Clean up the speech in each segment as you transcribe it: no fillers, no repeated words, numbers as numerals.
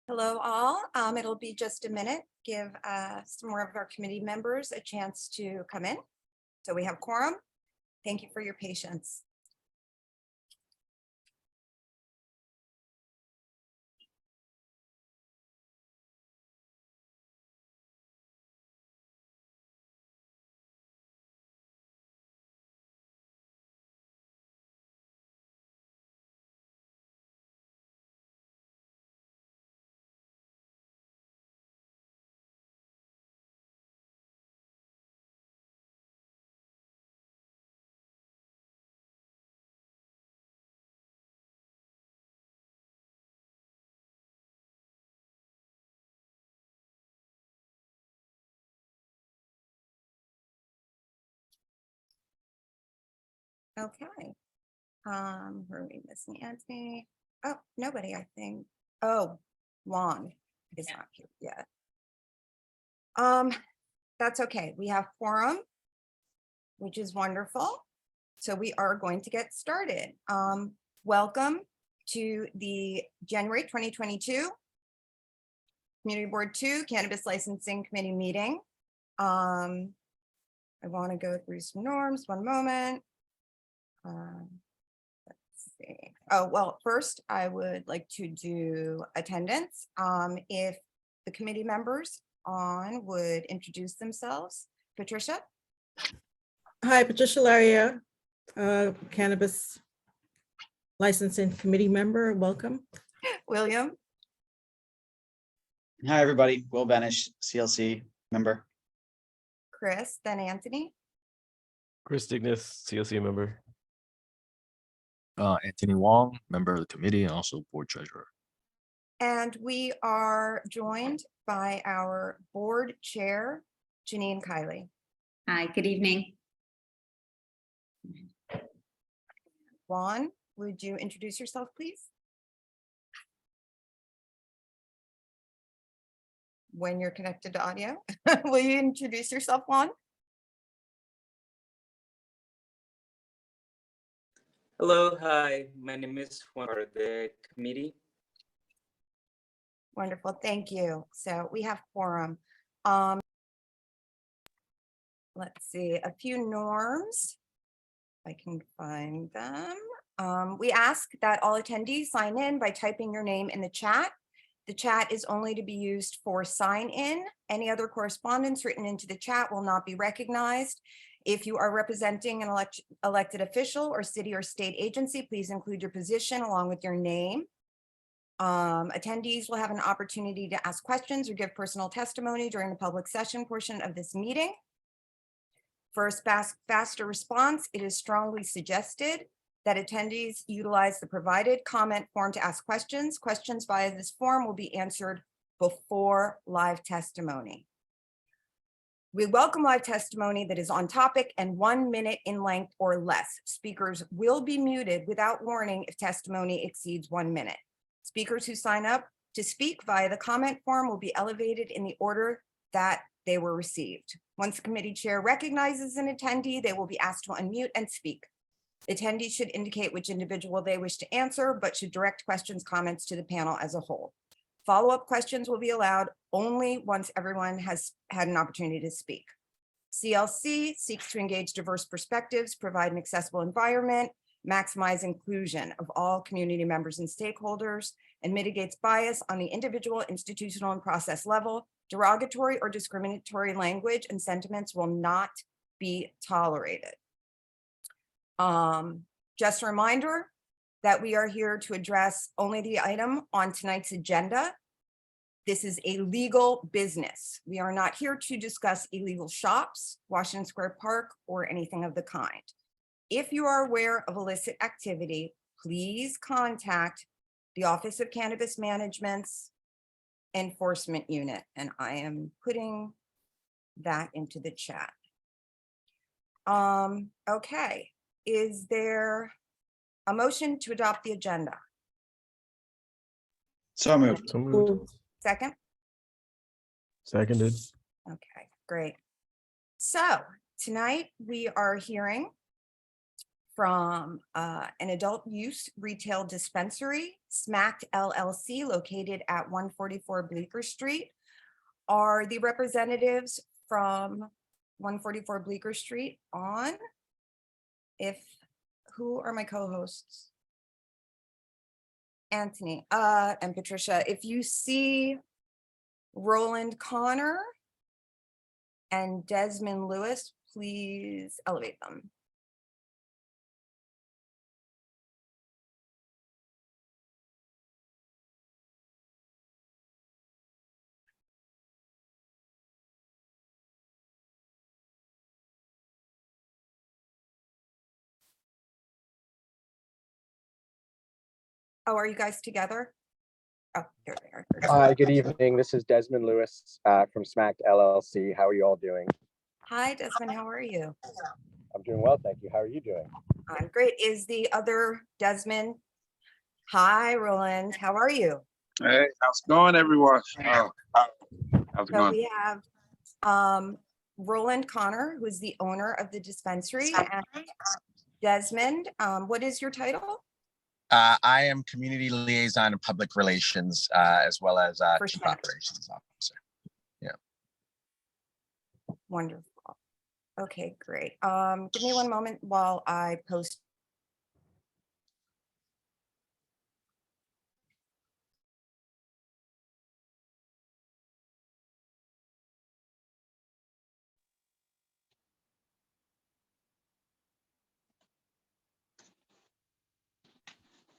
Hello, all. It'll be just a minute. Give some more of our committee members a chance to come in. So we have quorum. Thank you for your patience. Okay. Where are we missing Anthony? Oh, nobody, I think. Oh, Juan is not here yet. That's okay. We have quorum, which is wonderful. So we are going to get started. Welcome to the January 2022 Community Board 2 Cannabis Licensing Committee meeting. I want to go through some norms. One moment. Let's see. Oh, well, first I would like to do attendance. If the committee members would introduce themselves. Patricia. Hi, Patricia Laria, Cannabis Licensing Committee member. Welcome. William. Hi, everybody. Will Benish, CLC member. Chris, then Anthony. Chris Dignas, CLC member. Anthony Wong, member of the committee and also board treasurer. And we are joined by our board chair, Janine Kiley. Hi, good evening. Juan, would you introduce yourself, please? When you're connected to audio, will you introduce yourself, Juan? Hello, hi, my name is Juan for the committee. Wonderful, thank you. So we have quorum. Let's see, a few norms. If I can find them. We ask that all attendees sign in by typing your name in the chat. The chat is only to be used for sign in. Any other correspondence written into the chat will not be recognized. If you are representing an elected official or city or state agency, please include your position along with your name. Attendees will have an opportunity to ask questions or give personal testimony during the public session portion of this meeting. For a faster response, it is strongly suggested that attendees utilize the provided comment form to ask questions. Questions via this form will be answered before live testimony. We welcome live testimony that is on topic and 1 minute in length or less. Speakers will be muted without warning if testimony exceeds 1 minute. Speakers who sign up to speak via the comment form will be elevated in the order that they were received. Once the committee chair recognizes an attendee, they will be asked to unmute and speak. Attendees should indicate which individual they wish to answer, but should direct questions, comments to the panel as a whole. Follow-up questions will be allowed only once everyone has had an opportunity to speak. CLC seeks to engage diverse perspectives, provide an accessible environment, maximize inclusion of all community members and stakeholders, and mitigates bias on the individual, institutional, and process level. Derogatory or discriminatory language and sentiments will not be tolerated. Just a reminder that we are here to address only the item on tonight's agenda. This is a legal business. We are not here to discuss illegal shops, Washington Square Park, or anything of the kind. If you are aware of illicit activity, please contact the Office of Cannabis Management's Enforcement Unit, and I am putting that into the chat. Okay. Is there a motion to adopt the agenda? So moved. So moved. Second? Seconded. Okay, great. So tonight we are hearing from an adult use retail dispensary, Smacked LLC, located at 144 Bleecker Street. Are the representatives from 144 Bleecker Street on? Who are my co-hosts? Anthony and Patricia, if you see Roland Connor and Desmond Lewis, please elevate them. Oh, are you guys together? Oh, there they are. Hi, good evening. This is Desmond Lewis from Smacked LLC. How are you all doing? Hi, Desmond, how are you? I'm doing well, thank you. How are you doing? I'm great. Is the other Desmond? Hi, Roland, how are you? Hey, how's it going, everyone? How's it So going? we have Roland Connor, who is the owner of the dispensary, and Desmond, what is your title? I am Community Liaison and Public Relations, as well as For Chief Smack. Operations Officer. Wonderful. Okay, great. Give me one moment while I post.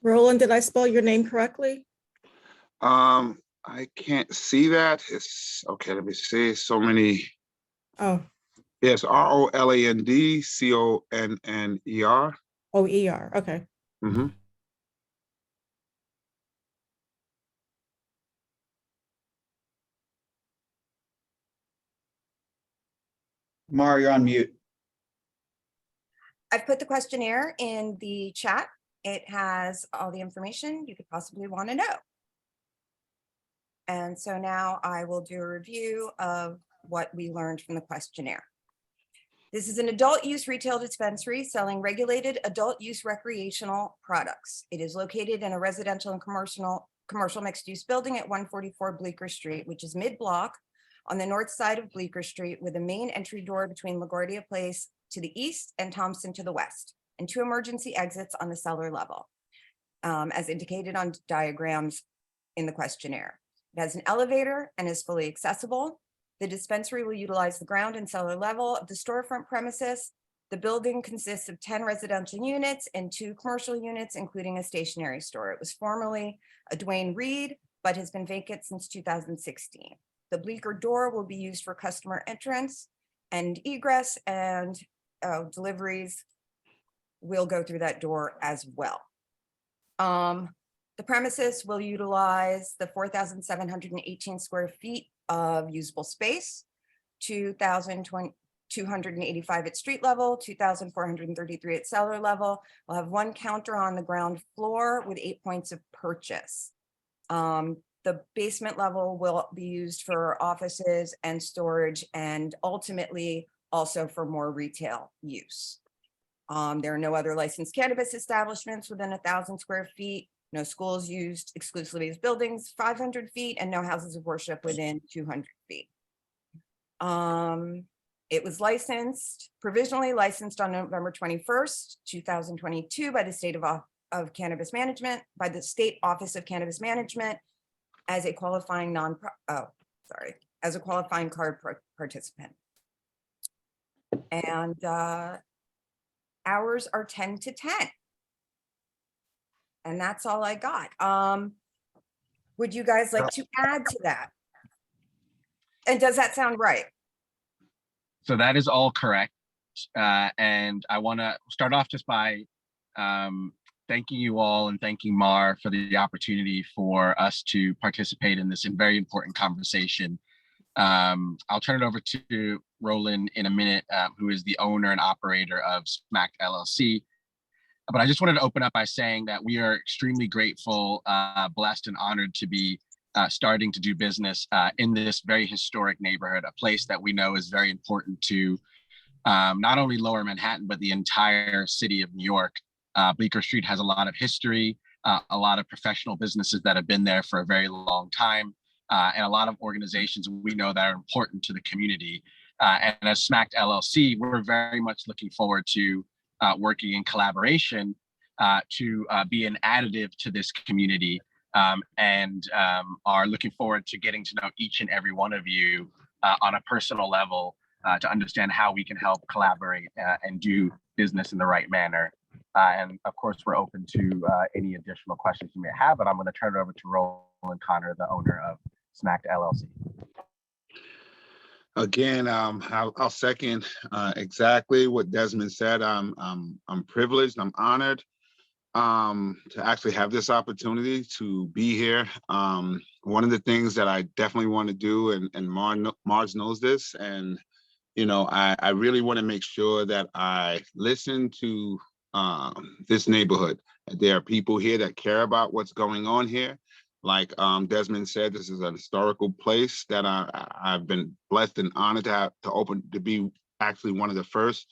Roland, did I spell your name correctly? I can't see that. It's okay. Let me see. So many. Oh, Yes, ROLAND CONNER. O-E-R, okay. Mm-hmm. Mar, you're on mute. I've put the questionnaire in the chat. It has all the information you could possibly want to know. And so now I will do a review of what we learned from the questionnaire. This is an adult use retail dispensary selling regulated adult use recreational products. It is located in a residential and commercial mixed use building at 144 Bleecker Street, which is mid-block on the north side of Bleecker Street, with a main entry door between LaGuardia Place to the east and Thompson to the west, and 2 emergency exits on the cellar level, as indicated on diagrams in the questionnaire. It has an elevator and is fully accessible. The dispensary will utilize the ground and cellar level of the storefront premises. The building consists of 10 residential units and 2 commercial units, including a stationery store. It was formerly a Dwayne Reed, but has been vacant since 2016. The Bleecker door will be used for customer entrance and egress, and deliveries will go through that door as well. The premises will utilize the 4,718 square feet of usable space, 2,285 at street level, 2,433 at cellar level. We'll have 1 counter on the ground floor with 8 points of purchase. The basement level will be used for offices and storage, and ultimately also for more retail use. There are no other licensed cannabis establishments within 1,000 square feet, no schools used exclusively as buildings 500 feet, and no houses of worship within 200 feet. It was provisionally licensed on November 21st, 2022 by the State of Cannabis Management, by the State Office of Cannabis Management as a qualifying as a qualifying card participant. And hours are 10 to 10. And that's all I got. Would you guys like to add to that? And does that sound right? So that is all correct. And I want to start off just by thanking you all and thanking Mar for the opportunity for us to participate in this very important conversation. I'll turn it over to Roland in a minute, who is the owner and operator of Smack LLC. But I just wanted to open up by saying that we are extremely grateful, blessed, and honored to be starting to do business in this very historic neighborhood, a place that we know is very important to not only Lower Manhattan, but the entire city of New York. Bleecker Street has a lot of history, a lot of professional businesses that have been there for a very long time, and a lot of organizations we know that are important to the community. And as Smacked LLC, we're very much looking forward to working in collaboration to be an additive to this community, and are looking forward to getting to know each and every one of you on a personal level to understand how we can help collaborate and do business in the right manner. And of course, we're open to any additional questions you may have, but I'm going to turn it over to Roland Connor, the owner of Smacked LLC. Again, I'll second exactly what Desmond said. I'm privileged, I'm honored to actually have this opportunity to be here. One of the things that I definitely want to do, and Mars knows this, and I really want to make sure that I listen to this neighborhood. There are people here that care about what's going on here. Like Desmond said, this is a historical place that I've been blessed and honored to be actually one of the first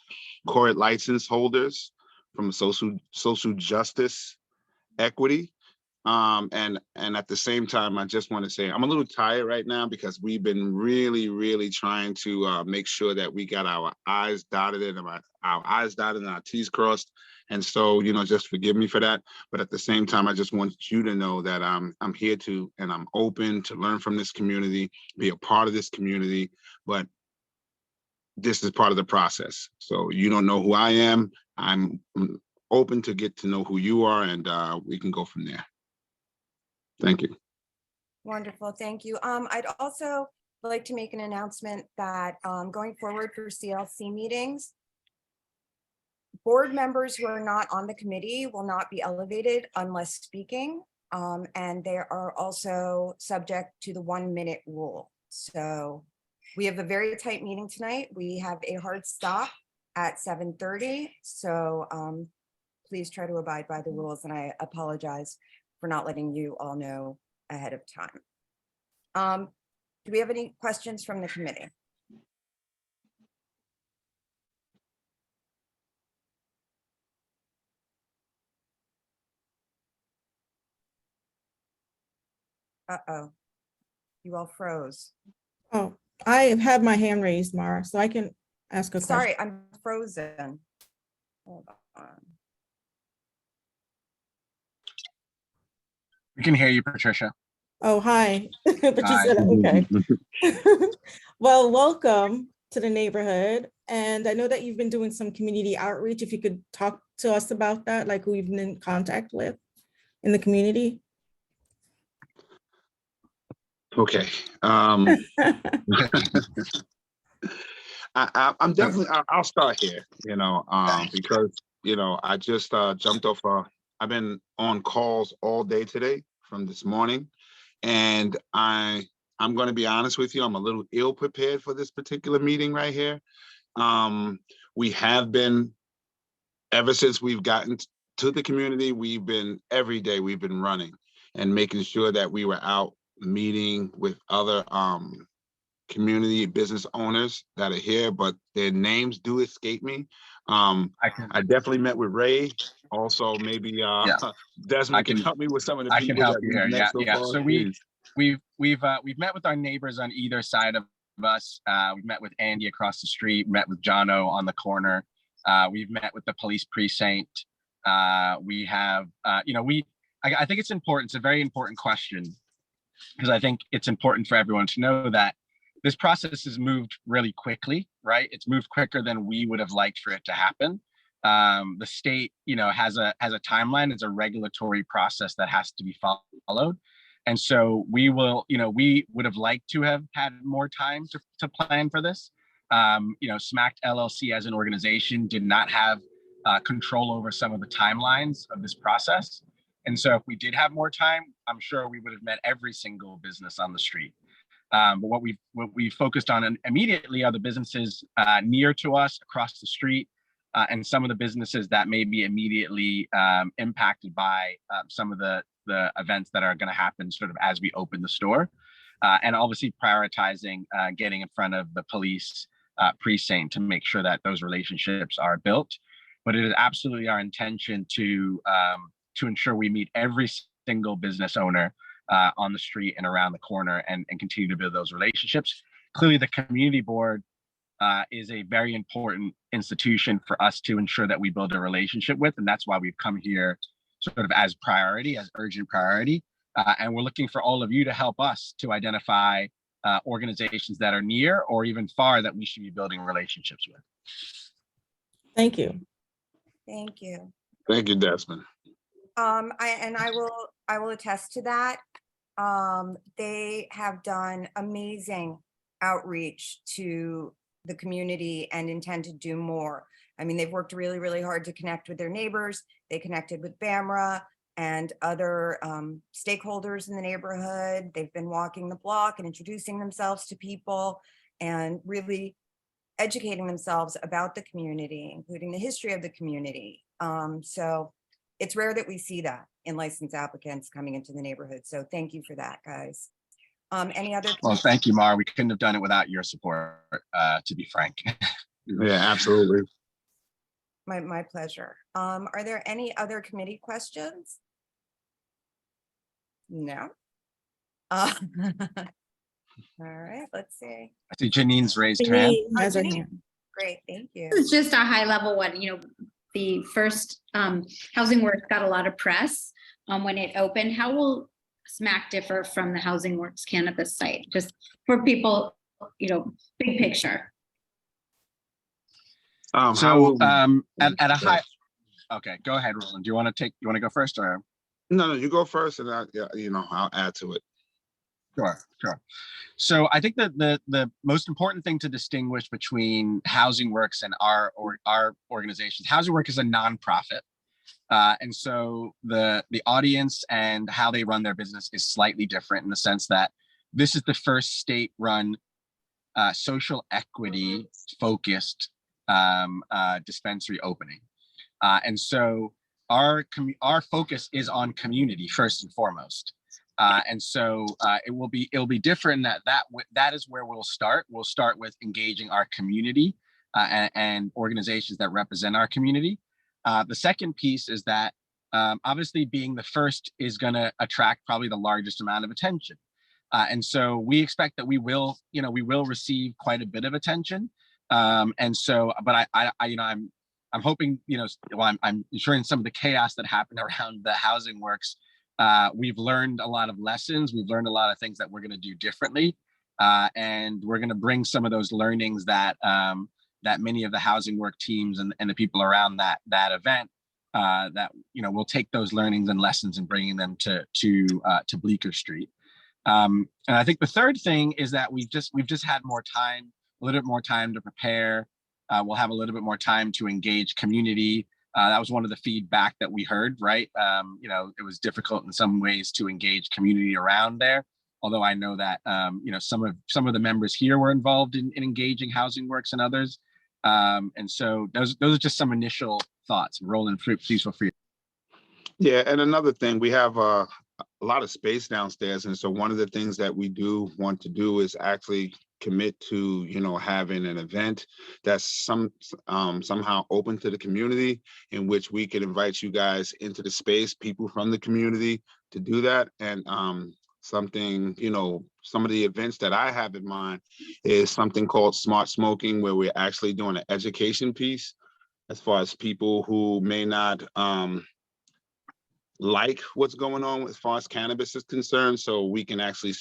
court license holders from social justice equity. And at the same time, I just want to say I'm a little tired right now because we've been really trying to make sure that we got our I's dotted and our T's crossed. And so, just forgive me for that. But at the same time, I just want you to know that I'm here and I'm open to learn from this community, be a part of this community. But this is part of the process. So you don't know who I am. I'm open to get to know who you are, and we can go from there. Thank you. Wonderful, thank you. I'd also like to make an announcement that going forward for CLC meetings, board members who are not on the committee will not be elevated unless speaking. And they are also subject to the 1-minute rule. So we have a very tight meeting tonight. We have a hard stop at 7:30. So please try to abide by the rules, and I apologize for not letting you all know ahead of time. Do we have any questions from the committee? Uh-oh, you all froze. Oh, I have had my hand raised, Mara, so I can ask a question. Sorry, I'm frozen. Hold on. We can hear you, Patricia. Oh, hi. But you Hi. said it, okay. Well, welcome to the neighborhood. And I know that you've been doing some community outreach. If you could talk to us about that, like who you've been in contact with in the community. Okay. I'm definitely, I'll start here, because, I just jumped off, I've been on calls all day today from this morning. And I'm going to be honest with you, I'm a little ill prepared for this particular meeting right here. We have been, ever since we've gotten to the community, every day we've been running and making sure that we were out meeting with other community business owners that are here, but their names do escape me. I definitely met with Ray. Also, maybe Desmond can help me with some of the people. I can help you here. Yeah. So we've met with our neighbors on either side of us. We've met with Andy across the street, met with Jono on the corner. We've met with the police precinct. We have, I think it's important. It's a very important question, because I think it's important for everyone to know that this process has moved really quickly, right? It's moved quicker than we would have liked for it to happen. The state, has a timeline. It's a regulatory process that has to be followed. And so we will, we would have liked to have had more time to plan for this. Smacked LLC as an organization did not have control over some of the timelines of this process. And so if we did have more time, I'm sure we would have met every single business on the street. But what we focused on immediately are the businesses near to us across the street, and some of the businesses that may be immediately impacted by some of the events that are going to happen sort of as we open the store, and obviously prioritizing getting in front of the police precinct to make sure that those relationships are built. But it is absolutely our intention to ensure we meet every single business owner on the street and around the corner and continue to build those relationships. Clearly, the community board is a very important institution for us to ensure that we build a relationship with. And that's why we've come here sort of as priority, as urgent priority. And we're looking for all of you to help us to identify organizations that are near or even far that we should be building relationships with. Thank you. Thank you. Thank you, Desmond. I will attest to that. They have done amazing outreach to the community and intend to do more. I mean, they've worked really, really hard to connect with their neighbors. They connected with BAMRA and other stakeholders in the neighborhood. They've been walking the block and introducing themselves to people and really educating themselves about the community, including the history of the community. So it's rare that we see that in licensed applicants coming into the neighborhood. So thank you for that, guys. Any other? Well, thank you, Mara. We couldn't have done it without your support, to be frank. Yeah, absolutely. My pleasure. Are there any other committee questions? No. All right, let's see. I see Janine's raised her hand. Janine has her Janine. hand. Great, thank you. It's just a high level one, the first Housing Works got a lot of press when it opened. How will SMAC differ from the Housing Works cannabis site? Just for people, big picture. How So will we- at a high, okay, go ahead, Roland. Do you want to go first or? No, you go first and I'll add to it. Sure. So I think that the most important thing to distinguish between Housing Works and our organizations, Housing Works is a nonprofit. And so the audience and how they run their business is slightly different in the sense that this is the first state-run social equity focused dispensary opening. And so our focus is on community first and foremost. And so it'll be different that is where we'll start. We'll start with engaging our community and organizations that represent our community. The second piece is that obviously being the first is going to attract probably the largest amount of attention. And so we expect that we will receive quite a bit of attention. And so, but I'm hoping, I'm ensuring some of the chaos that happened around the Housing Works. We've learned a lot of lessons. We've learned a lot of things that we're going to do differently. And we're going to bring some of those learnings that many of the Housing Work teams and the people around that event, we'll take those learnings and lessons and bringing them to Bleecker Street. And I think the third thing is that we've just had more time, a little bit more time to prepare. We'll have a little bit more time to engage community. That was one of the feedback that we heard, right? It was difficult in some ways to engage community around there. Although I know that, some of the members here were involved in engaging Housing Works and others. And so those are just some initial thoughts. Roland, please feel free. Yeah, and another thing, we have a lot of space downstairs. And so one of the things that we do want to do is actually commit to, having an event that's somehow open to the community, in which we can invite you guys into the space, people from the community, to do that. And something, some of the events that I have in mind is something called Smart Smoking, where we're actually doing an education piece as far as people who may not like what's going on as far as cannabis is concerned. So we can actually,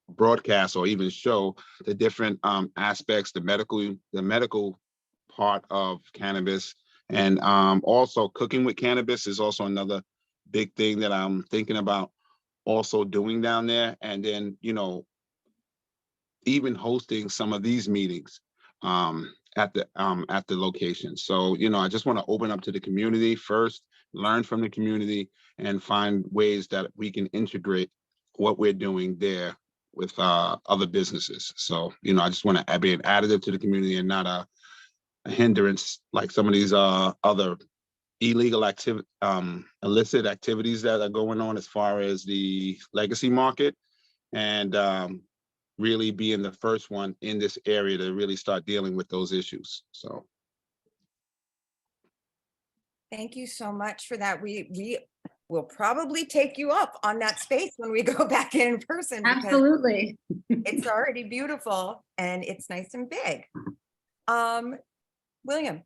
broadcast or even show the different aspects, the medical part of cannabis. And also cooking with cannabis is also another big thing that I'm thinking about also doing down there. And then, even hosting some of these meetings at the location. So, I just want to open up to the community first, learn from the community, and find ways that we can integrate what we're doing there with other businesses. So, I just want to be an additive to the community and not a hindrance like some of these other illegal illicit activities that are going on as far as the legacy market. And really being the first one in this area to really start dealing with those issues. So Thank you so much for that. We will probably take you up on that space when we go back in person, because Absolutely. it's already beautiful and it's nice and big. William,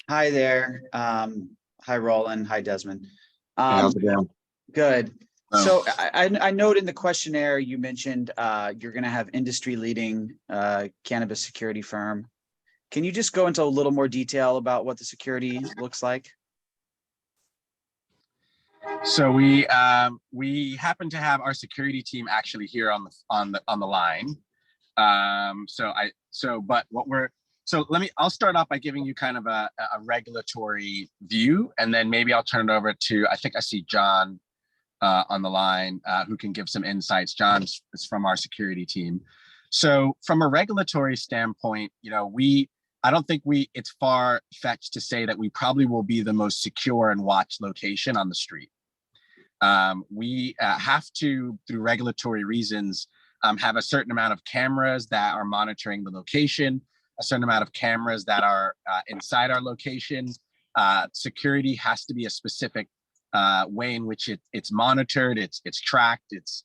Hi there. Hi, Roland. Hi, Desmond. how's it going? Good. Oh. So I note in the questionnaire, you mentioned you're going to have industry leading cannabis security firm. Can you just go into a little more detail about what the security looks like? So we happen to have our security team actually here on the line. I'll start off by giving you kind of a regulatory view, and then maybe I'll turn it over to, I think I see John on the line who can give some insights. John is from our security team. So from a regulatory standpoint, I don't think it's far-fetched to say that we probably will be the most secure and watched location on the street. We have to, through regulatory reasons, have a certain amount of cameras that are monitoring the location, a certain amount of cameras that are inside our location. Security has to be a specific way in which it's monitored, it's tracked, it's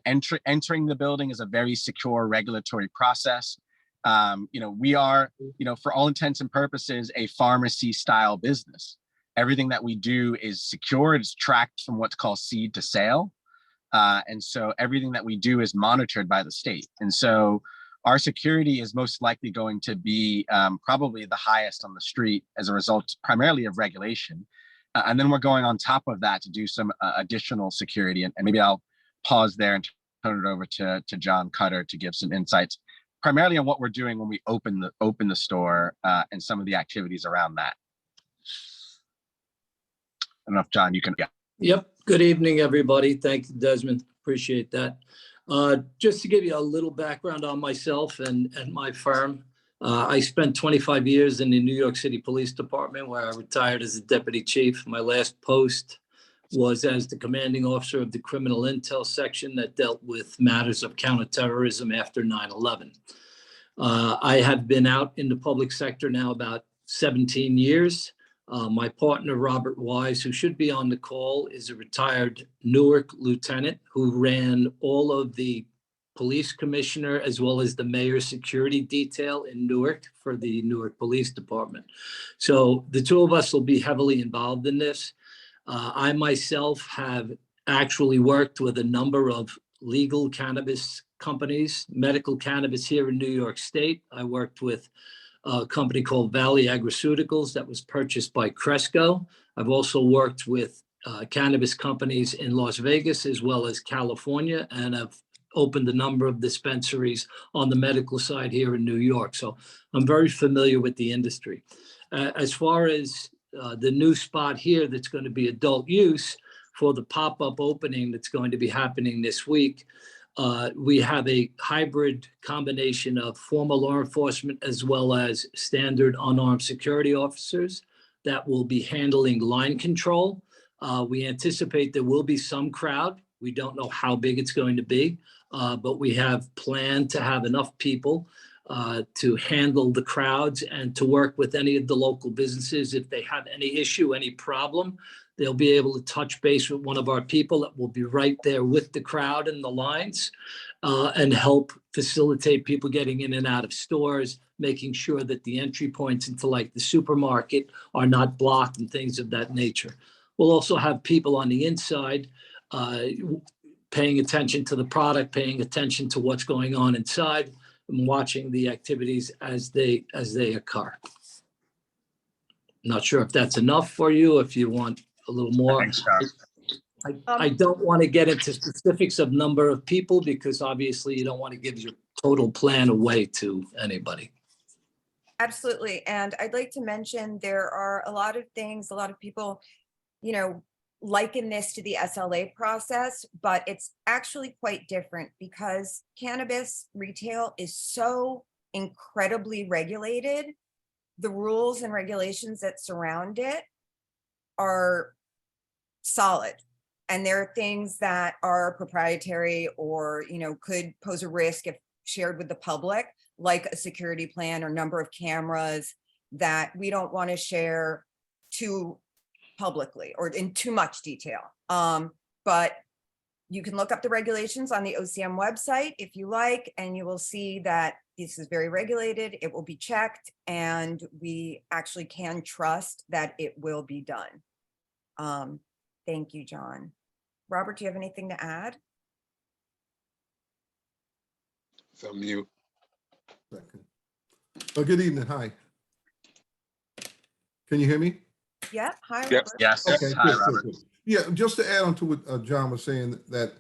entering the building is a very secure regulatory process. We are, for all intents and purposes, a pharmacy style business. Everything that we do is secure. It's tracked from what's called seed to sale. And so everything that we do is monitored by the state. And so our security is most likely going to be probably the highest on the street as a result primarily of regulation. And then we're going on top of that to do some additional security. And maybe I'll pause there and turn it over to John Cutter to give some insights, primarily on what we're doing when we open the store and some of the activities around that. I don't know if John, you can. Yeah. Yep. Good evening, everybody. Thank you, Desmond. Appreciate that. Just to give you a little background on myself and my firm, I spent 25 years in the New York City Police Department, where I retired as a deputy chief. My last post was as the commanding officer of the criminal intel section that dealt with matters of counterterrorism after 9/11. I have been out in the public sector now about 17 years. My partner, Robert Wise, who should be on the call, is a retired Newark lieutenant who ran all of the police commissioner as well as the mayor's security detail in Newark for the Newark Police Department. So the two of us will be heavily involved in this. I myself have actually worked with a number of legal cannabis companies, medical cannabis here in New York State. I worked with a company called Valley Agroceuticals that was purchased by Cresco. I've also worked with cannabis companies in Las Vegas as well as California, and I've opened a number of dispensaries on the medical side here in New York. So I'm very familiar with the industry. As far as the new spot here that's going to be adult use for the pop-up opening that's going to be happening this week, we have a hybrid combination of former law enforcement as well as standard unarmed security officers that will be handling line control. We anticipate there will be some crowd. We don't know how big it's going to be, but we have planned to have enough people to handle the crowds and to work with any of the local businesses. If they have any issue, any problem, they'll be able to touch base with one of our people that will be right there with the crowd and the lines and help facilitate people getting in and out of stores, making sure that the entry points into like the supermarket are not blocked and things of that nature. We'll also have people on the inside paying attention to the product, paying attention to what's going on inside, and watching the activities as they occur. Not sure if that's enough for you, if you want a little more. Thanks, John. I don't want to get into specifics of number of people because obviously you don't want to give your total plan away to anybody. absolutely. And I'd like to mention there are a lot of things, a lot of people, liken this to the SLA process, but it's actually quite different because cannabis retail is so incredibly regulated. The rules and regulations that surround it are solid. And there are things that are proprietary or, could pose a risk if shared with the public, like a security plan or number of cameras that we don't want to share too publicly or in too much detail. But you can look up the regulations on the OCM website if you like, and you will see that this is very regulated. It will be checked, and we actually can trust that it will be done. Thank you, John. Robert, do you have anything to add? So mute. Second. Oh, good evening. Hi. Can you hear me? Yeah, hi, Yep. Robert. Yes. Okay. Hi, good, Robert. good. Yeah, just to add on to what John was saying, that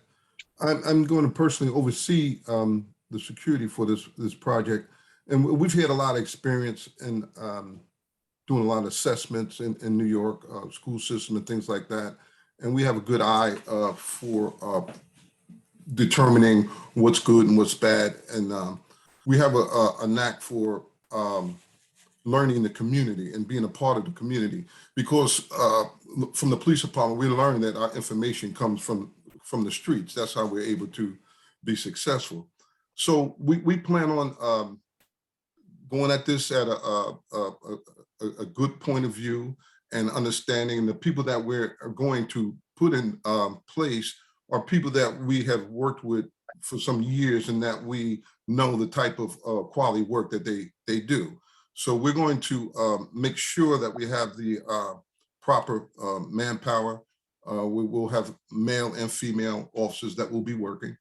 I'm going to personally oversee the security for this project, and we've had a lot of experience in doing a lot of assessments in New York, school system and things like that, and we have a good eye for determining what's good and what's bad, and we have a knack for learning the community and being a part of the community, because from the police department, we learned that our information comes from the streets. That's how we're able to be successful. So we plan on going at this at a good point of view and understanding the people that we're going to put in place are people that we have worked with for some years and that we know the type of quality work that they do. So we're going to make sure that we have the proper manpower. We will have male and female officers that will be working,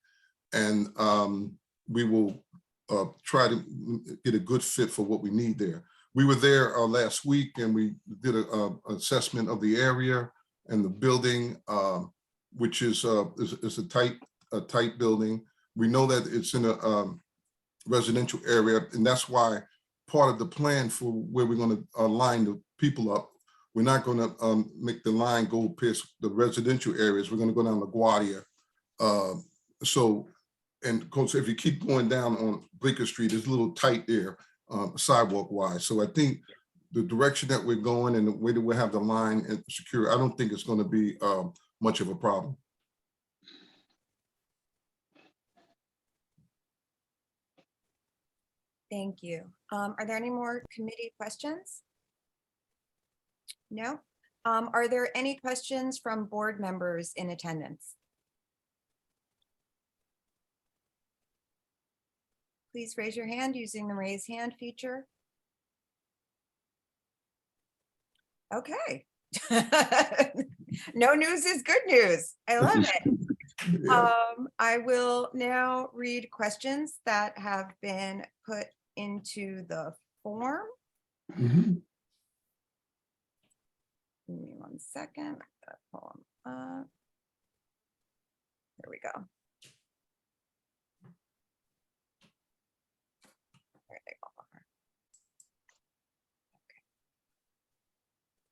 and we will try to get a good fit for what we need there. We were there last week, and we did an assessment of the area and the building, which is a tight building. We know that it's in a residential area, and that's why part of the plan for where we're going to line the people up, we're not going to make the line go past the residential areas. We're going to go down LaGuardia. And of course, if you keep going down on Bleecker Street, it's a little tight there, sidewalk wise. So I think the direction that we're going and the way that we have the line and secure, I don't think it's going to be much of a problem. Thank you. Are there any more committee questions? No? Are there any questions from board members in attendance? Please raise your hand using the raise hand feature. Okay. No news is good news. I love it. Yeah. I will now read questions that have been put into the form. Mhm. Give me 1 second. I gotta pull them up. There we go. There they are. Okay.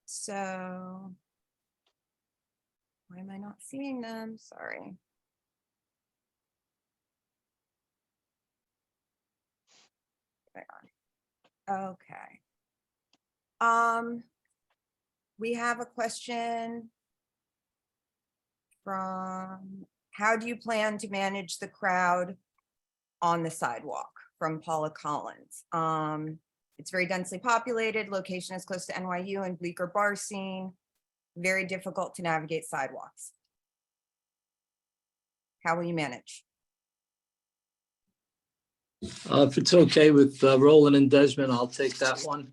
So why am I not seeing them? Sorry. Hang on. Okay. We have a question from, how do you plan to manage the crowd on the sidewalk, from Paula Collins? It's very densely populated, location is close to NYU and Bleecker bar scene, very difficult to navigate sidewalks. How will you manage? If it's okay with Roland and Desmond, I'll take that one.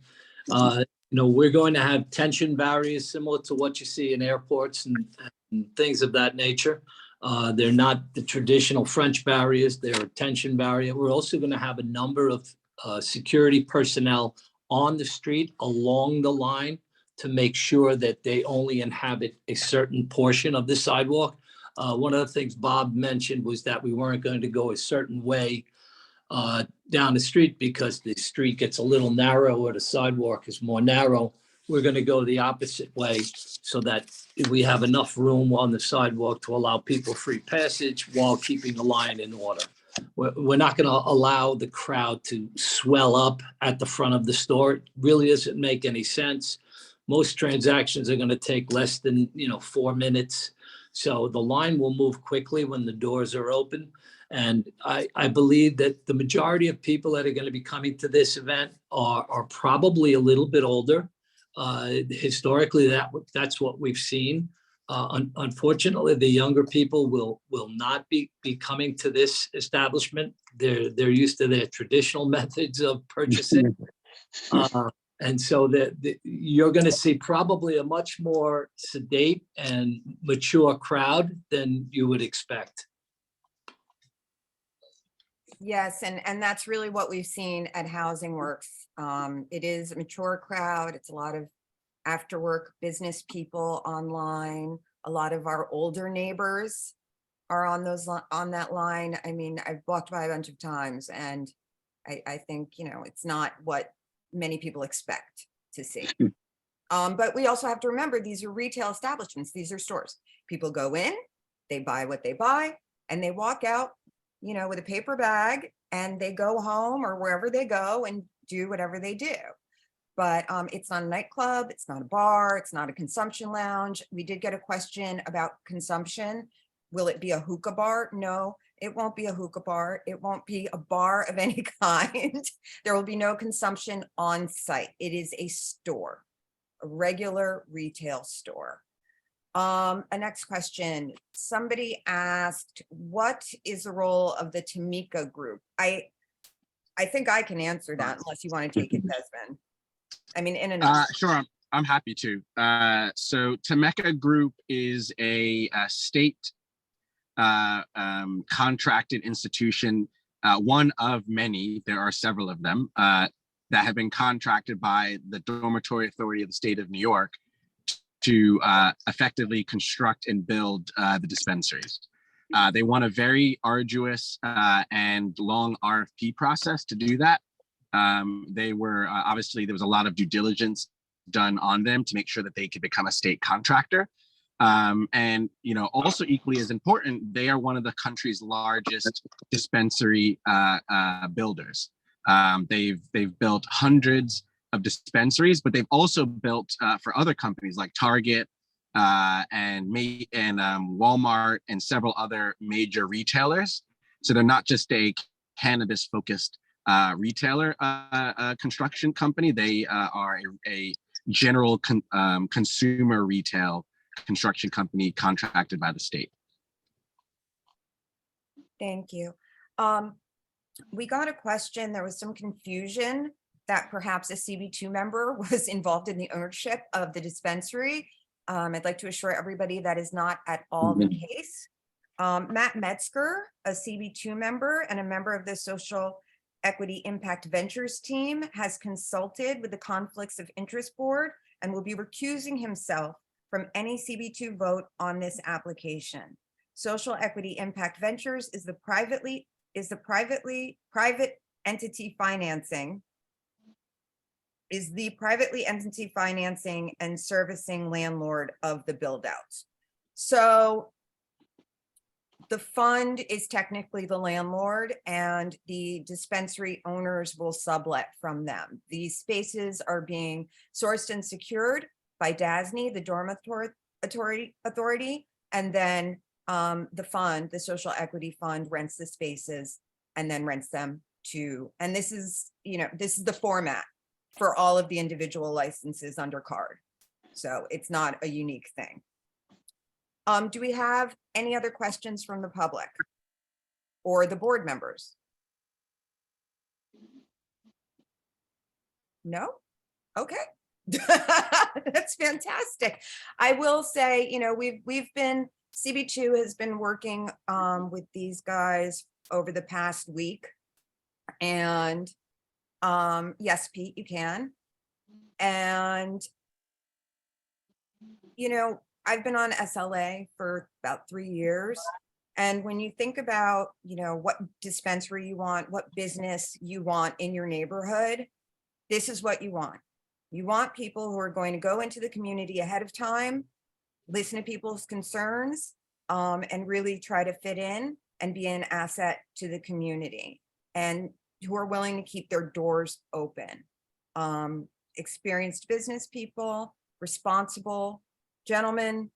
We're going to have tension barriers similar to what you see in airports and things of that nature. They're not the traditional French barriers, they're a tension barrier. We're also going to have a number of security personnel on the street along the line to make sure that they only inhabit a certain portion of the sidewalk. One of the things Bob mentioned was that we weren't going to go a certain way down the street because the street gets a little narrow or the sidewalk is more narrow. We're going to go the opposite way so that we have enough room on the sidewalk to allow people free passage while keeping the line in order. We're not going to allow the crowd to swell up at the front of the store. It really doesn't make any sense. Most transactions are going to take less than 4 minutes. So the line will move quickly when the doors are open. And I believe that the majority of people that are going to be coming to this event are probably a little bit older. Historically, that's what we've seen. Unfortunately, the younger people will not be coming to this establishment. They're used to their traditional methods of purchasing. And so you're going to see probably a much more sedate and mature crowd than you would expect. Yes, and that's really what we've seen at Housing Works. It is a mature crowd. It's a lot of after work business people online. A lot of our older neighbors are on that line. I mean, I've walked by a bunch of times, and I think, it's not what many people expect to see. But we also have to remember, these are retail establishments. These are stores. People go in, they buy what they buy, and they walk out, with a paper bag, and they go home or wherever they go and do whatever they do. But it's not a nightclub, it's not a bar, it's not a consumption lounge. We did get a question about consumption. Will it be a hookah bar? No, it won't be a hookah bar. It won't be a bar of any kind. There will be no consumption on site. It is a store, a regular retail store. A next question. Somebody asked, what is the role of the Tamika group? I think I can answer that unless you want to take it, Desmond. I mean, in a nutshell. Sure, I'm happy to. So Temecca Group is a state contracted institution, one of many. There are several of them that have been contracted by the Dormitory Authority of the State of New York to effectively construct and build the dispensaries. They won a very arduous and long RFP process to do that. They were obviously, there was a lot of due diligence done on them to make sure that they could become a state contractor. And also equally as important, they are one of the country's largest dispensary builders. They've built hundreds of dispensaries, but they've also built for other companies like Target and Walmart and several other major retailers. So they're not just a cannabis focused retailer construction company. They are a general consumer retail construction company contracted by the state. Thank you. We got a question. There was some confusion that perhaps a CB2 member was involved in the ownership of the dispensary. I'd like to assure everybody that is not at all the case. Matt Metzger, a CB2 member and a member of the Social Equity Impact Ventures team, has consulted with the Conflicts of Interest Board and will be recusing himself from any CB2 vote on this application. Social Equity Impact Ventures is the private entity financing and servicing landlord of the build outs. So the fund is technically the landlord, and the dispensary owners will sublet from them. These spaces are being sourced and secured by DASNY, the Dormitory Authority, and then the fund, the Social Equity Fund, rents the spaces and then rents them to, and this is the format for all of the individual licenses under card. So it's not a unique thing. Do we have any other questions from the public or the board members? No? Okay. That's fantastic. I will say, we've been, CB2 has been working with these guys over the past week. And yes, Pete, you can. And, I've been on SLA for about 3 years. And when you think about, what dispensary you want, what business you want in your neighborhood, this is what you want. You want people who are going to go into the community ahead of time, listen to people's concerns, and really try to fit in and be an asset to the community, and who are willing to keep their doors open. Experienced business people, responsible gentlemen,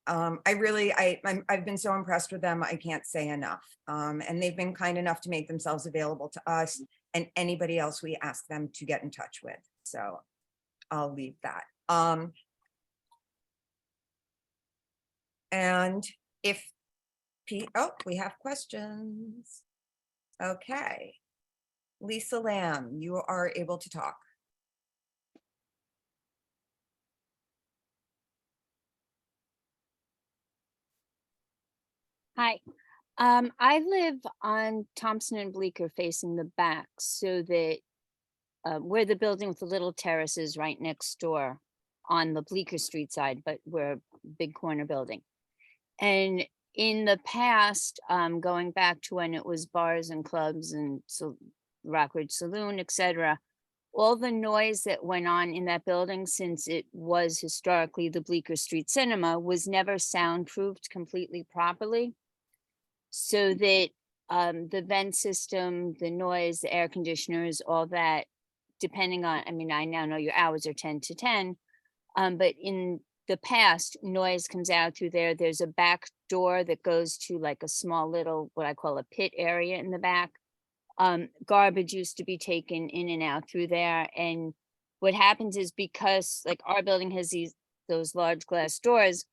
I've been so impressed with them. I can't say enough. And they've been kind enough to make themselves available to us and anybody else we ask them to get in touch with. So I'll leave that. And if, oh, we have questions. Okay. Lisa Lamb, you are able to talk. Hi, I live on Thompson and Bleecker facing the back, so that we're the building with the little terraces right next door on the Bleecker Street side, but we're a big corner building. And in the past, going back to when it was bars and clubs and so Rockridge Saloon, etc., all the noise that went on in that building, since it was historically the Bleecker Street Cinema, was never soundproofed completely properly. So that the vent system, the noise, the air conditioners, all that, depending on, I mean, I now know your hours are 10 to 10, but in the past, noise comes out through there. There's a back door that goes to like a small little, what I call a pit area in the back. Garbage used to be taken in and out through there. And what happens is, because like our building has those large glass doors,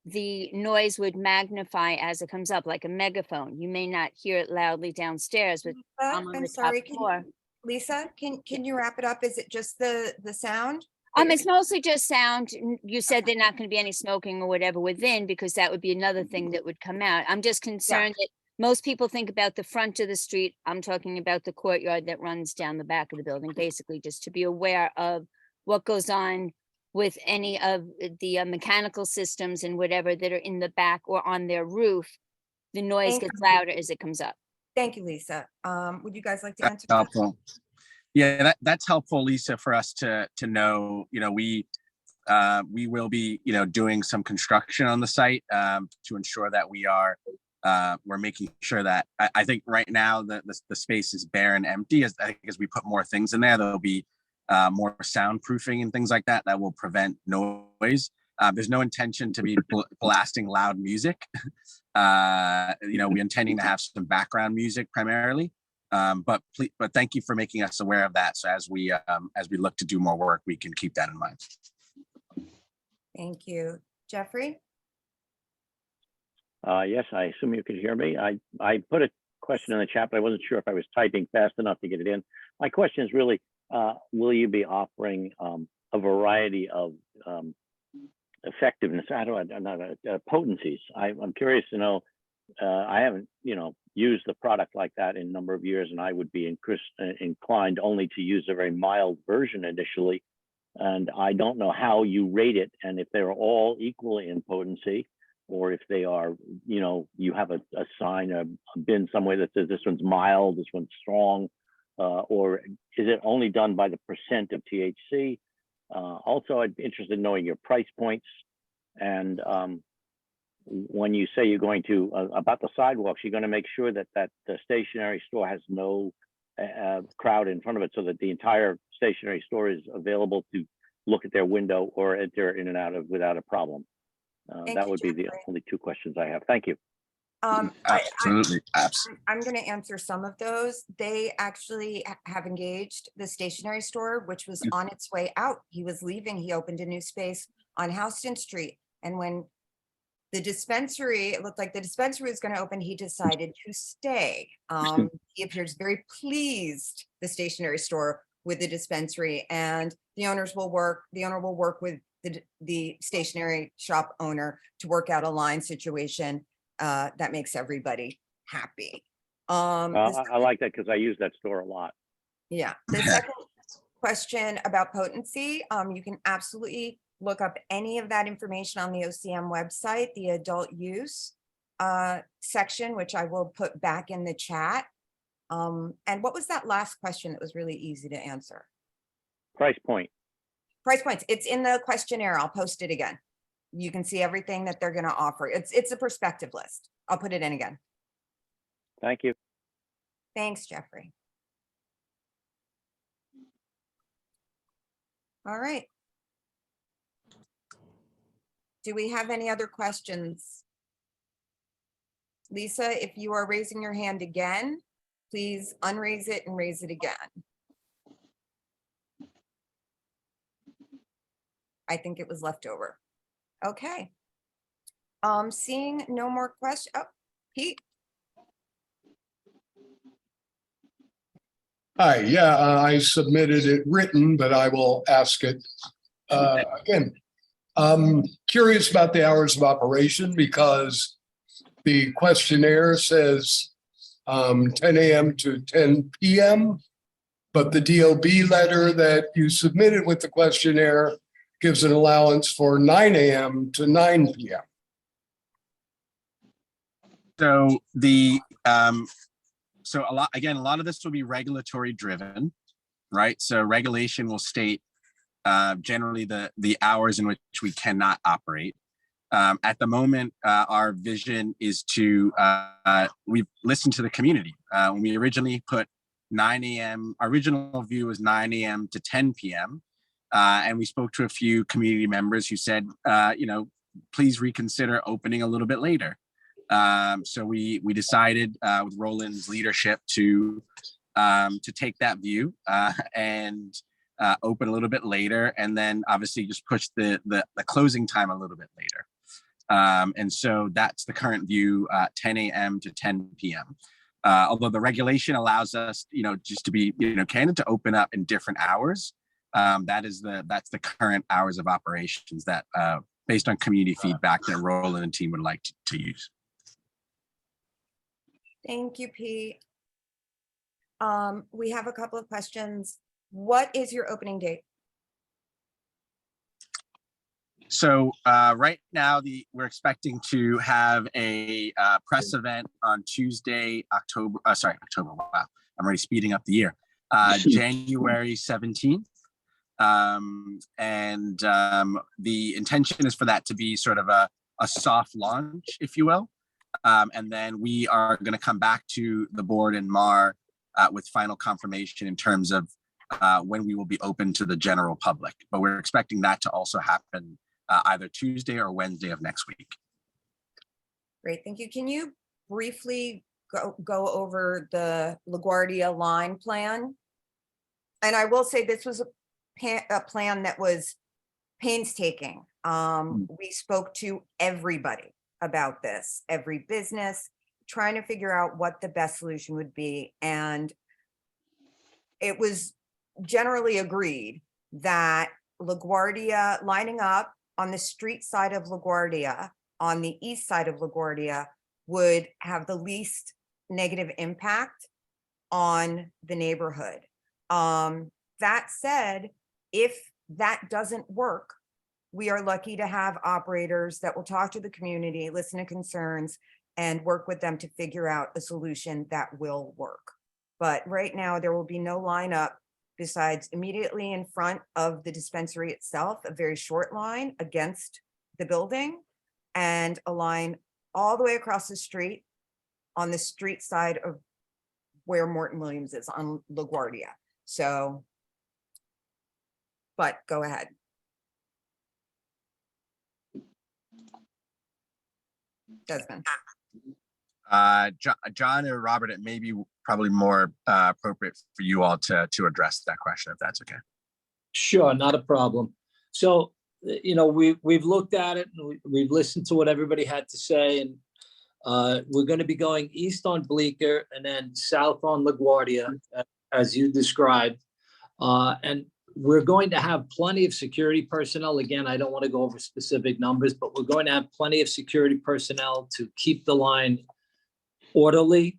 the noise would magnify as it comes up like a megaphone. You may not hear it loudly downstairs, but I'm on I'm the sorry, top floor. Lisa, can you wrap it up? Is it just the sound? It's mostly just sound. You said there're not going to be any smoking or whatever within, because that would be another thing that would come out. I'm just concerned that most people think about the front of the street. I'm talking about the courtyard that runs down the back of the building, basically just to be aware of what goes on with any of the mechanical systems and whatever that are in the back or on their roof. The noise gets louder as it comes up. Thank you, Lisa. Would you guys like to That's answer? helpful. Yeah, that's helpful, Lisa, for us to know. We will be, doing some construction on the site to ensure that we're making sure that I think right now the space is bare and empty. As we put more things in there, there'll be more soundproofing and things like that will prevent noise. There's no intention to be blasting loud music. We're intending to have some background music primarily. But thank you for making us aware of that. So as we look to do more work, we can keep that in mind. Thank you. Jeffrey? Yes, I assume you can hear me. I put a question in the chat, but I wasn't sure if I was typing fast enough to get it in. My question is really, will you be offering a variety of effectiveness, potencies? I'm curious to know. I haven't, used the product like that in a number of years, and I would be inclined only to use a very mild version initially. And I don't know how you rate it, and if they're all equally in potency, or if they are, you have a sign, a bin somewhere that says this one's mild, this one's strong, or is it only done by the percent of THC? Also, I'd be interested in knowing your price points. And when you say you're going to, about the sidewalks, you're going to make sure that the stationary store has no crowd in front of it, so that the entire stationary store is available to look at their window or enter in and out of without a problem. That would be the only two questions I have. Thank you. Absolutely. I'm going to answer some of those. They actually have engaged the stationery store, which was on its way out. He was leaving. He opened a new space on Houston Street. And when the dispensary, it looked like the dispensary was going to open, he decided to stay. He appears very pleased, the stationery store, with the dispensary, and the owner will work with the stationery shop owner to work out a line situation that makes everybody happy. I like that because I use that store a lot. Yeah. The second question about potency, you can absolutely look up any of that information on the OCM website, the adult use section, which I will put back in the chat. And what was that last question that was really easy to answer? Price point. Price points. It's in the questionnaire. I'll post it again. You can see everything that they're going to offer. It's a perspective list. I'll put it in again. Thank you. Thanks, Jeffrey. All right. Do we have any other questions? Lisa, if you are raising your hand again, please unraise it and raise it again. I think it was left over. Okay. Seeing no more questions. Oh, Pete. Hi, yeah, I submitted it written, but I will ask it again. Curious about the hours of operation because the questionnaire says 10 a.m. to 10 p.m., but the DOB letter that you submitted with the questionnaire gives an allowance for 9 a.m. to 9 p.m. So so a lot of this will be regulatory driven, right? So regulation will state generally the hours in which we cannot operate. At the moment, our vision is to, we've listened to the community. When we originally put 9 a.m., our original view was 9 a.m. to 10 p.m. And we spoke to a few community members who said, please reconsider opening a little bit later. So we decided with Roland's leadership to take that view and open a little bit later, and then obviously just push the closing time a little bit later. And so that's the current view, 10 a.m. to 10 p.m. Although the regulation allows us, just to be, candid, to open up in different hours. That's the current hours of operations that, based on community feedback, that Roland and team would like to use. Thank you, Pete. We have a couple of questions. What is your opening date? So right now, we're expecting to have a press event on Tuesday, October. Wow, I'm already speeding up the year. January 17th. And the intention is for that to be sort of a soft launch, if you will. And then we are going to come back to the board in MAR with final confirmation in terms of when we will be open to the general public. But we're expecting that to also happen either Tuesday or Wednesday of next week. Great, thank you. Can you briefly go over the LaGuardia line plan? And I will say this was a plan that was painstaking. We spoke to everybody about this, every business, trying to figure out what the best solution would be. And it was generally agreed that LaGuardia, lining up on the street side of LaGuardia, on the east side of LaGuardia, would have the least negative impact on the neighborhood. That said, if that doesn't work, we are lucky to have operators that will talk to the community, listen to concerns, and work with them to figure out a solution that will work. But right now, there will be no lineup besides immediately in front of the dispensary itself, a very short line against the building, and a line all the way across the street on the street side of where Morton Williams is on LaGuardia. So, but go ahead. Desmond. John or Robert, it may be probably more appropriate for you all to address that question, if that's okay. Sure, not a problem. So, we've looked at it and we've listened to what everybody had to say, and we're going to be going east on Bleecker and then south on LaGuardia, as you described. And we're going to have plenty of security personnel. Again, I don't want to go over specific numbers, but we're going to have plenty of security personnel to keep the line orderly,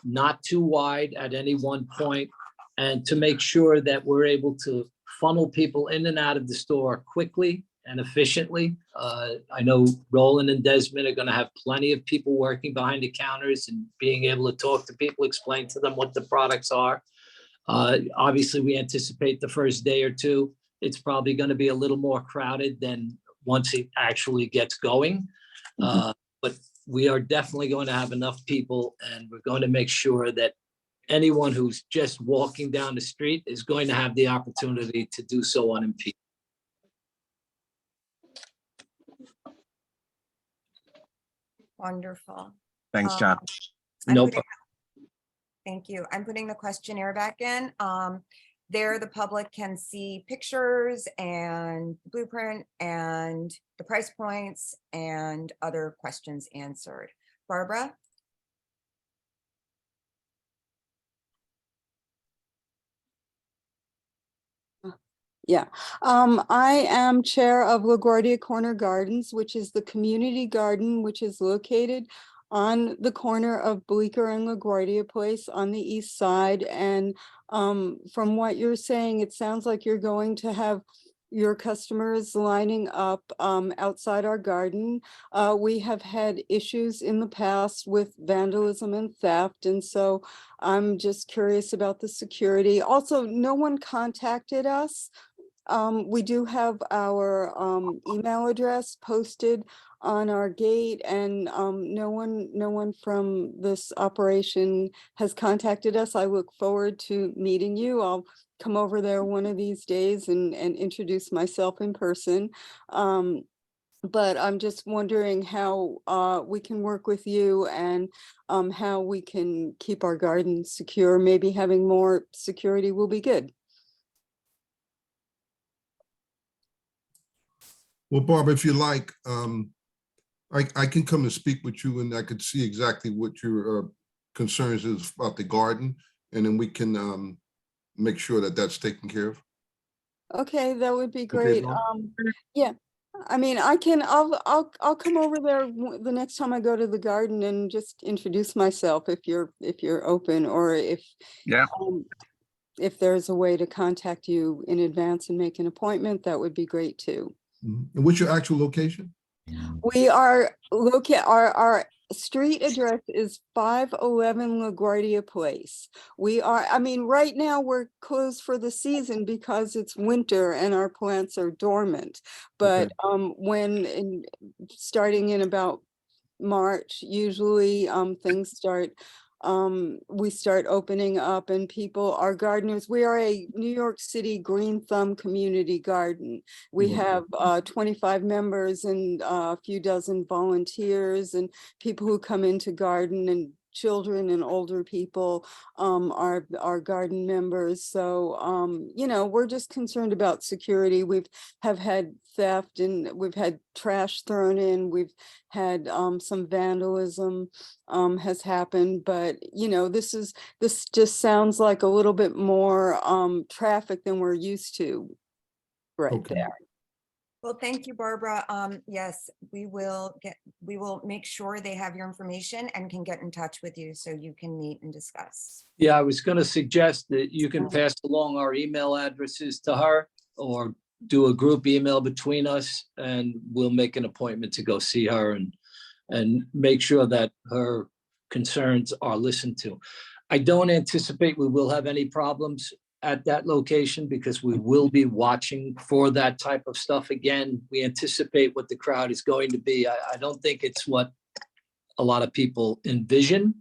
not too wide at any one point, and to make sure that we're able to funnel people in and out of the store quickly and efficiently. I know Roland and Desmond are going to have plenty of people working behind the counters and being able to talk to people, explain to them what the products are. Obviously, we anticipate the first day or two, it's probably going to be a little more crowded than once it actually gets going. But we are definitely going to have enough people, and we're going to make sure that anyone who's just walking down the street is going to have the opportunity to do so unimpeded. Wonderful. Thanks, John. I'm No putting- Thank you. I'm putting the questionnaire back in. There, the public can see pictures and blueprint and the price points and other questions answered. Barbara? Yeah, I am chair of LaGuardia Corner Gardens, which is the community garden, which is located on the corner of Bleecker and LaGuardia Place on the east side. And from what you're saying, it sounds like you're going to have your customers lining up outside our garden. We have had issues in the past with vandalism and theft, and so I'm just curious about the security. Also, no one contacted us. We do have our email address posted on our gate, and no one from this operation has contacted us. I look forward to meeting you. I'll come over there one of these days and introduce myself in person. But I'm just wondering how we can work with you and how we can keep our garden secure. Maybe having more security will be good. Well, Barbara, if you like, I can come and speak with you and I could see exactly what your concerns is about the garden, and then we can make sure that that's taken care of. Okay, that would be Okay, great. Barb? Yeah, I mean, I'll come over there the next time I go to the garden and just introduce myself if you're open, or if there's a way to contact you in advance and make an appointment, that would be great too. Mhm. And what's your actual location? We are our street address is 511 LaGuardia Place. I mean, right now we're closed for the season because it's winter and our plants are dormant. But starting in about March, usually things start, we start opening up, and our gardeners, we are a New York City Green Thumb community garden. We have 25 members and a few dozen volunteers and people who come in to garden, and children and older people are garden members. So, you know, we're just concerned about security. Have had theft, and we've had trash thrown in. We've had some vandalism has happened, but you know, this just sounds like a little bit more traffic than we're used to right there. Well, thank you, Barbara. Yes, we will make sure they have your information and can get in touch with you so you can meet and discuss. Yeah, I was going to suggest that you can pass along our email addresses to her, or do a group email between us, and we'll make an appointment to go see her and make sure that her concerns are listened to. I don't anticipate we will have any problems at that location because we will be watching for that type of stuff. Again, we anticipate what the crowd is going to be. I don't think it's what a lot of people envision.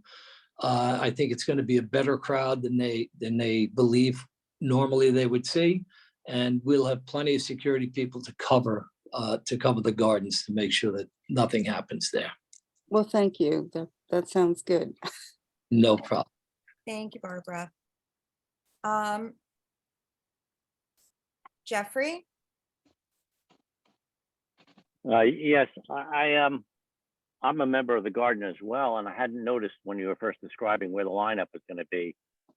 I think it's going to be a better crowd than they believe normally they would see. And we'll have plenty of security people to cover the gardens to make sure that nothing happens there. Well, thank you. That sounds good. No problem. Thank you, Barbara. Jeffrey? Yes, I'm a member of the garden as well, and I hadn't noticed when you were first describing where the lineup is going to be.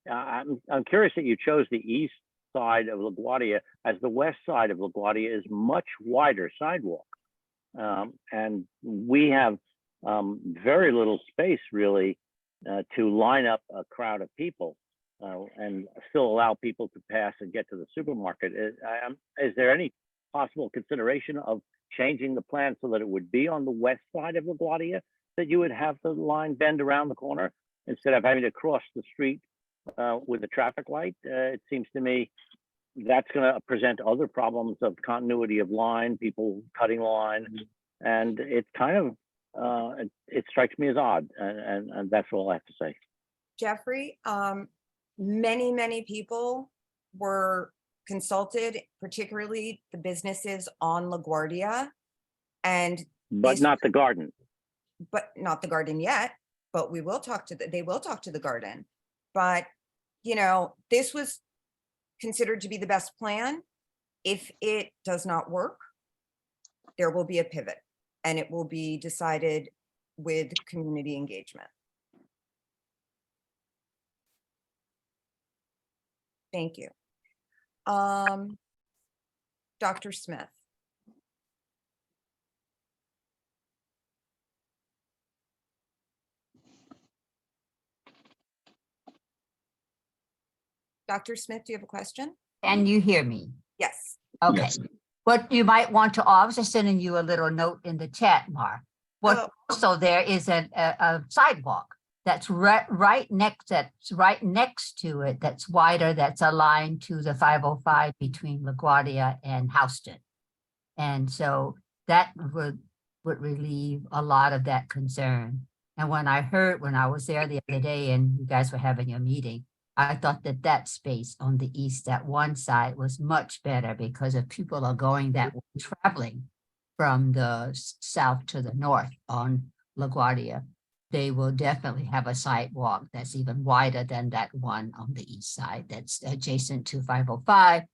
I'm curious that you chose the east side of LaGuardia, as the west side of LaGuardia is much wider sidewalk, and we have very little space really to line up a crowd of people and still allow people to pass and get to the supermarket. Is there any possible consideration of changing the plan so that it would be on the west side of LaGuardia, that you would have the line bend around the corner instead of having to cross the street with a traffic light? It seems to me that's going to present other problems of continuity of line, people cutting line, and it's kind of it strikes me as odd, and that's all I have to say. Jeffrey, many people were consulted, particularly the businesses on LaGuardia, but not the garden. but not the garden yet, but we will talk to they will talk to the garden. But, you know, this was considered to be the best plan. If it does not work, there will be a pivot and it will be decided with community engagement. Thank you. Dr. Smith. Dr. Smith, do you have a question? Can you hear me? Yes. Okay. Yes. What you might want to, I was just sending you a little note in the chat, Mar. What also there is a sidewalk that's right next to it, that's wider, that's aligned to the 505 between LaGuardia and Houston. And so that would relieve a lot of that concern. And when I was there the other day and you guys were having your meeting, I thought that space on the east, that one side was much better because if people are going that way, traveling from the south to the north on LaGuardia, they will definitely have a sidewalk that's even wider than that one on the east side that's adjacent to 505.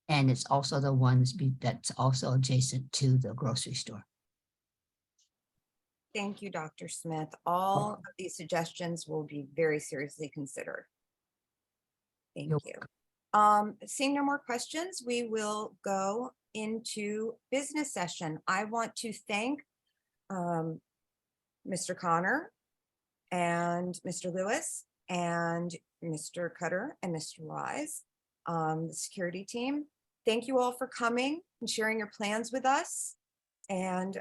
And it's also the ones that's also adjacent to the grocery store. Thank you, Dr. Smith. All of these suggestions will be very seriously considered. Thank you. Seeing no more questions, we will go into business session. I want to thank Mr. Connor and Mr. Lewis and Mr. Cutter and Mr. Wise, the security team. Thank you all for coming and sharing your plans with us. And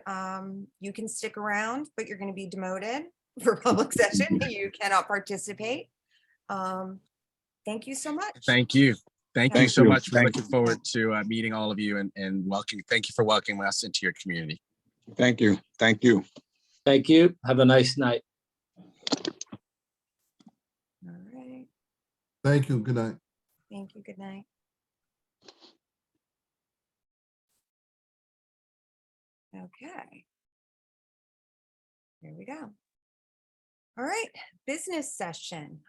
you can stick around, but you're going to be demoted for public session. You cannot participate. Thank you so much. Thank you. Thank you Thank so you. much. We're Thank looking forward to meeting all of you and welcome. Thank you for welcoming us into your community. Thank you. Thank you. Thank you. Have a nice night. All right. Thank you. Good night. Thank you. Good night. Okay. Here we go. All right, business session.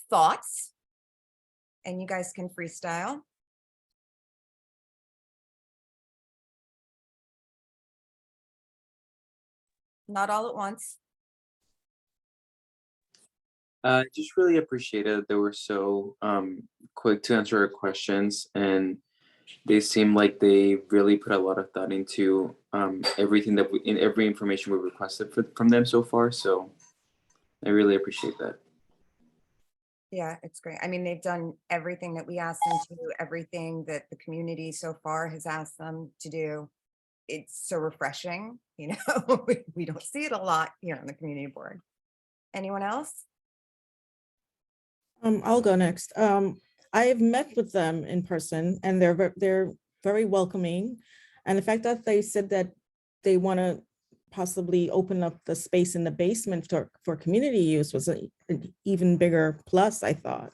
Thoughts? And you guys can freestyle. Not all at once. Just really appreciated they were so quick to answer our questions, and they seem like they really put a lot of thought into everything that in every information we requested from them so far. So I really appreciate that. Yeah, it's great. I mean, they've done everything that we asked them to do, everything that the community so far has asked them to do. It's so refreshing, you know, we don't see it a lot here on the community board. Anyone else? I'll go next. I've met with them in person and they're very welcoming. And the fact that they said that they want to possibly open up the space in the basement for community use was an even bigger plus, I thought.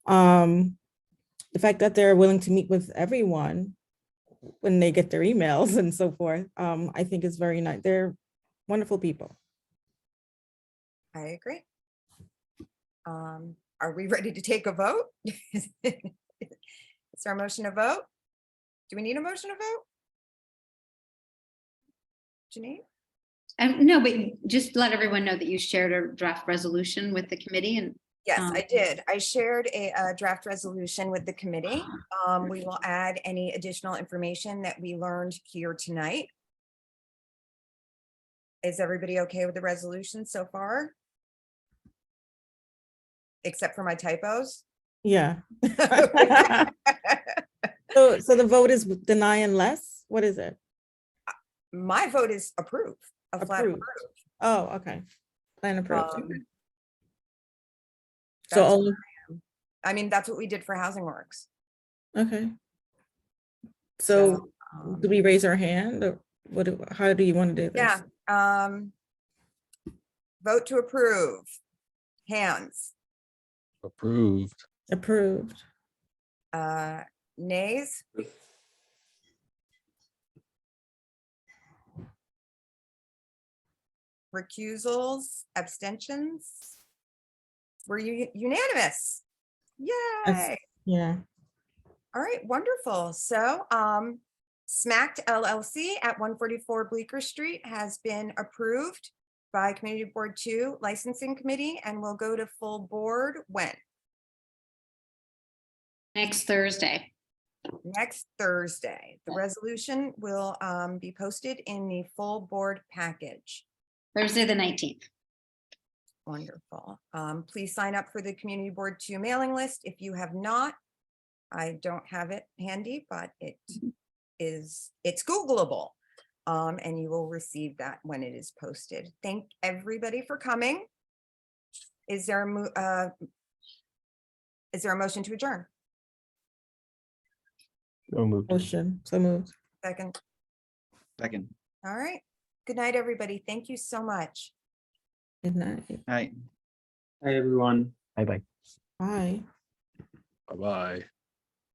The fact that they're willing to meet with everyone when they get their emails and so forth, I think is very nice. They're wonderful people. I agree. Are we ready to take a vote? Is there a motion to vote? Do we need a motion to vote? Janine? No, but just let everyone know that you shared a draft resolution with the committee and. Yes, I did. I shared a draft resolution with the committee. We will add any additional information that we learned here tonight. Is everybody okay with the resolution so far? Except for my typos? Yeah. So the vote is deny unless, what is it? My vote is approve. A flat Approved. approve. Oh, okay. Plan approved. So That's all, where I mean, that's what we did for Housing Works. okay. So do we raise our hand or how do you want to do this? Yeah. Vote to approve. Hands. Approved. Approved. Nays. recusals, abstentions? Were you unanimous? Yes. Yay. Yeah. All right, wonderful. So Smacked LLC at 144 Bleecker Street has been approved by Community Board 2 Licensing Committee and will go to full board when? Next Thursday. Next Thursday. The resolution will be posted in the full board package. Thursday, the 19th. Wonderful. Please sign up for the Community Board 2 mailing list if you have not. I don't have it handy, but it's Googleable. And you will receive that when it is posted. Thank everybody for coming. Is there a motion to adjourn? So moved. Motion. So moved. Second. Second. All right. Good night, everybody. Thank you so much. Good night. All right. Hi, everyone. Bye-bye. Bye. Bye-bye.